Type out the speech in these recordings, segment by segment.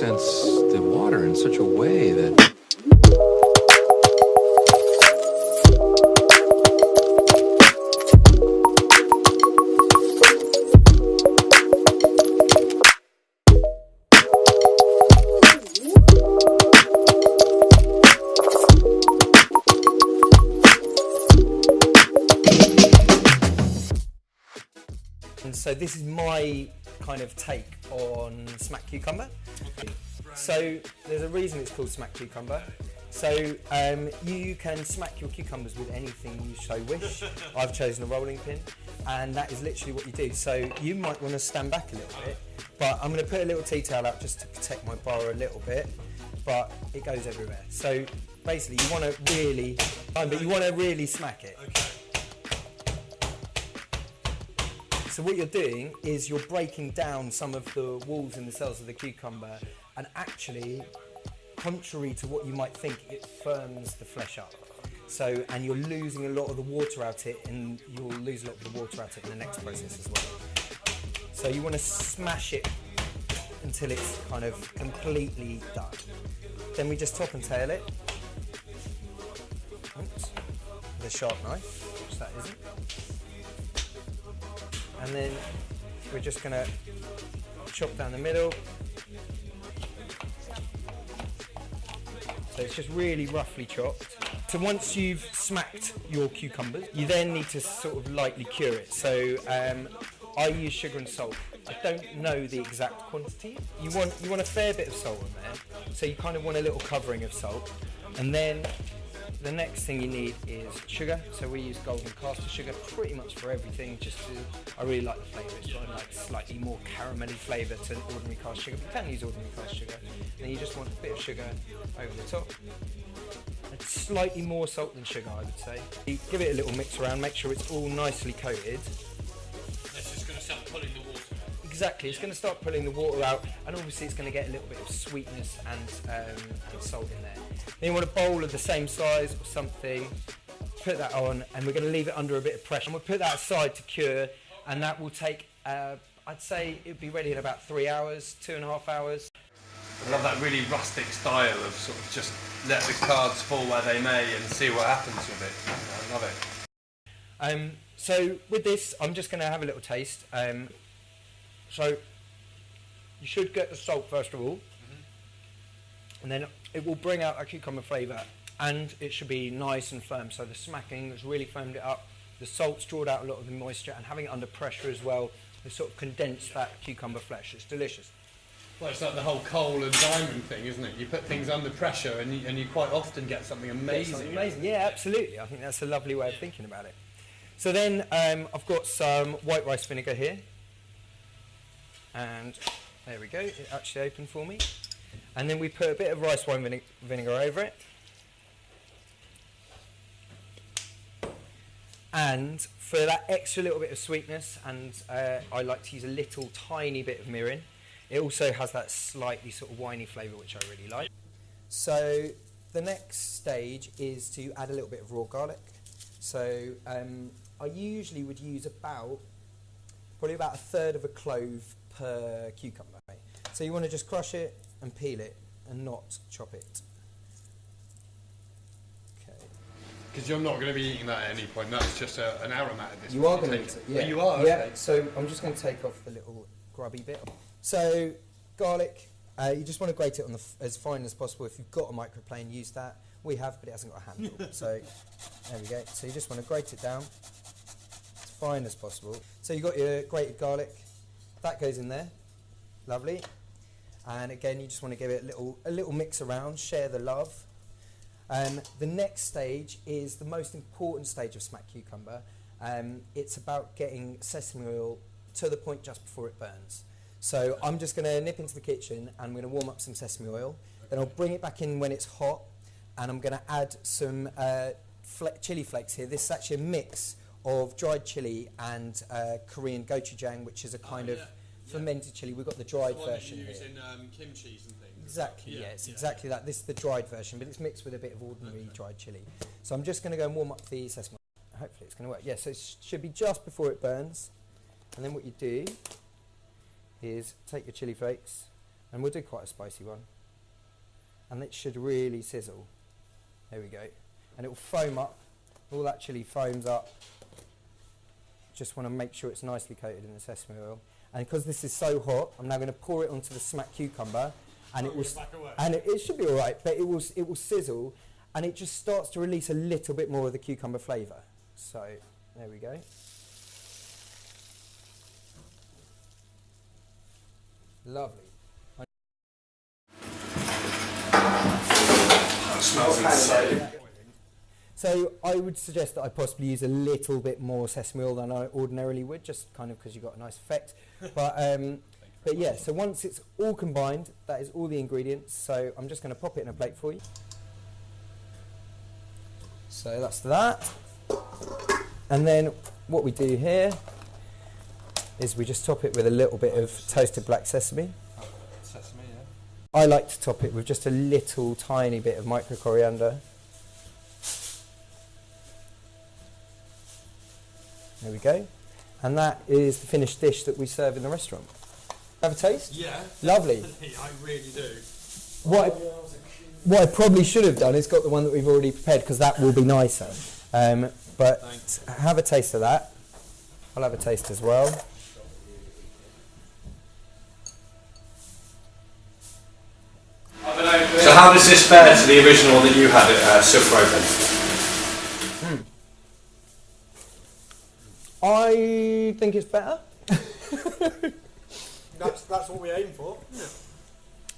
sense the water in such a way that... And so this is my kind of take on smack cucumber. So there's a reason it's called smack cucumber. So you can smack your cucumbers with anything you so wish. I've chosen a rolling pin, and that is literally what you do. So you might want to stand back a little bit, but I'm going to put a little tea towel out just to protect my bar a little bit, but it goes everywhere. So basically you want to really smack it. Okay. So what you're doing is you're breaking down some of the walls and the cells of the cucumber, and actually, contrary to what you might think, it firms the flesh up. So, and you're losing a lot of the water out it, and you'll lose a lot of the water out it in the next process as well. So you want to smash it until it's kind of completely done. Then we just top and tail it. Oops. With a sharp knife, which that isn't. And then we're just going to chop down the middle. So it's just really roughly chopped. So once you've smacked your cucumbers, you then need to sort of lightly cure it. So I use sugar and salt. I don't know the exact quantity. You want a fair bit of salt in there. So you kind of want a little covering of salt. And then the next thing you need is sugar. So we use golden caster sugar pretty much for everything. I really like the flavour. It's got like slightly more caramelly flavour to ordinary caster sugar. But you can use ordinary caster sugar. Then you just want a bit of sugar over the top. And slightly more salt than sugar, I would say. You give it a little mix around. Make sure it's all nicely coated. That's just going to start pulling the water out. Exactly. It's going to start pulling the water out, and obviously it's going to get a little bit of sweetness and salt in there. Then you want a bowl of the same size or something, put that on, and we're going to leave it under a bit of pressure. And we'll put that aside to cure, and that will take, I'd say it'll be ready in about 3 hours, 2.5 hours. I love that really rustic style of sort of just let the cards fall where they may and see what happens with it. I love it. So with this, I'm just going to have a little taste. So you should get the salt first of all, and then it will bring out a cucumber flavour, and it should be nice and firm. So the smacking has really firmed it up. The salt's drawn out a lot of the moisture, and having it under pressure as well, has sort of condensed that cucumber flesh. It's delicious. Well, it's like the whole coal and diamond thing, isn't it? You put things under pressure and you quite often get something amazing. Yeah, absolutely. I think that's a lovely way of thinking about it. So then I've got some white rice vinegar here. And there we go, it actually opened for me. And then we put a bit of rice wine vinegar over it. And for that extra little bit of sweetness, and I like to use a little tiny bit of mirin. It also has that slightly sort of winey flavour, which I really like. So the next stage is to add a little bit of raw garlic. So I usually would use probably about 1/3 of a clove per cucumber. So you want to just crush it and peel it and not chop it. Okay. Because you're not going to be eating that at any point. That's just an aromat at this point. You are going to eat it. Yeah. Oh, you are? Yeah. Okay. So I'm just going to take off the little grubby bit. So garlic, you just want to grate it on as fine as possible. If you've got a microplane, use that. We have, but it hasn't got a handle. So there we go. So you just want to grate it down as fine as possible. So you've got your grated garlic. That goes in there. Lovely. And again, you just want to give it a little mix around, share the love. The next stage is the most important stage of smack cucumber. It's about getting sesame oil to the point just before it burns. So I'm just going to nip into the kitchen and I'm going to warm up some sesame oil. Then I'll bring it back in when it's hot, and I'm going to add some chili flakes here. This is actually a mix of dried chili and Korean gochujang, which is a kind of fermented chili. We've got the dried version here. That you use in kimchis and things. Exactly, yeah, it's exactly that. This is the dried version, but it's mixed with a bit of ordinary dried chili. So I'm just going to go and warm up the sesame oil. Hopefully it's going to work. Yeah, so it should be just before it burns. And then what you do is take your chili flakes And we'll do quite a spicy one. And it should really sizzle. There we go. And it will foam up. All that chilli foams up. Just want to make sure it's nicely coated in the sesame oil. And because this is so hot, I'm now going to pour it onto the smack cucumber, and it should be all right, but it will sizzle, and it just starts to release a little bit more of the cucumber flavour. So there we go. Lovely. That smells insane. So I would suggest that I possibly use a little bit more sesame oil than I ordinarily would, just kind of because you've got a nice effect. But yeah, so once it's all combined, that is all the ingredients. So I'm just going to pop it in a plate for you. So that's that. And then what we do here is we just top it with a little bit of toasted black sesame. Sesame, yeah. I like to top it with just a little tiny bit of micro coriander. There we go. And that is the finished dish that we serve in the restaurant. Have a taste? Yeah. Lovely. I really do. What I probably should have done is got the one that we've already prepared, because that will be nicer. But Thanks. have a taste of that. I'll have a taste as well. So how does this fare to the original that you had at Silk Road then? I think it's better. That's what we aim for. Yeah.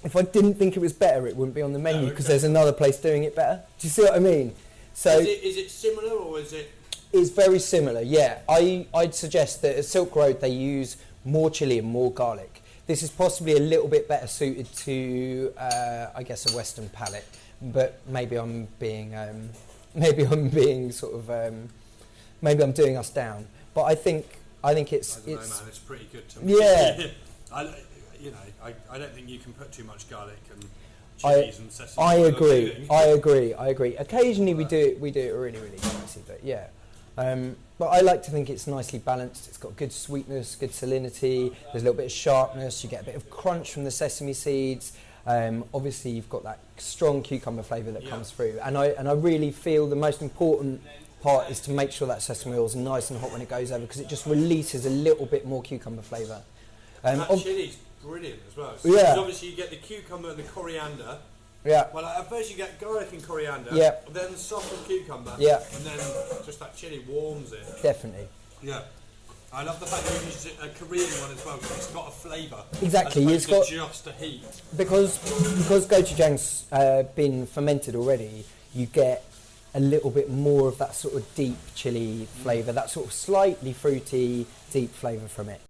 If I didn't think it was better, it wouldn't be on the menu, because there's another place doing it better. Do you see what I mean? So Is it similar, or is it? it's very similar, yeah. I'd suggest that at Silk Road they use more chilli and more garlic. This is possibly a little bit better suited to, I guess, a Western palate. But maybe I'm being sort of, maybe I'm doing us down. But I think it's. I don't know, man. It's pretty good to me. Yeah. I don't think you can put too much garlic and I chilies and sesame. I oil, agree. do you? I agree. Occasionally we do it really, really spicy, but yeah. But I like to think it's nicely balanced. It's got good sweetness, good salinity. There's a little bit of sharpness. You get a bit of crunch from the sesame seeds. Obviously, you've got that strong cucumber flavour that comes through. And I really feel the most important part is to make sure that sesame oil is nice and hot when it goes over, because it just releases a little bit more cucumber flavour. That chili's brilliant as well. So Yeah. obviously you get the cucumber and the coriander. Yeah. Well, at first you get garlic and coriander. Yeah. Then softened cucumber. Yeah. And then just that chili warms it. Definitely. Yeah. I love the fact that you use a Korean one as well, because it's got a flavour. Exactly, As it's opposed got- to just a heat. Because gochujang's been fermented already, you get a little bit more of that sort of deep chili flavour, that sort of slightly fruity, deep flavour from it.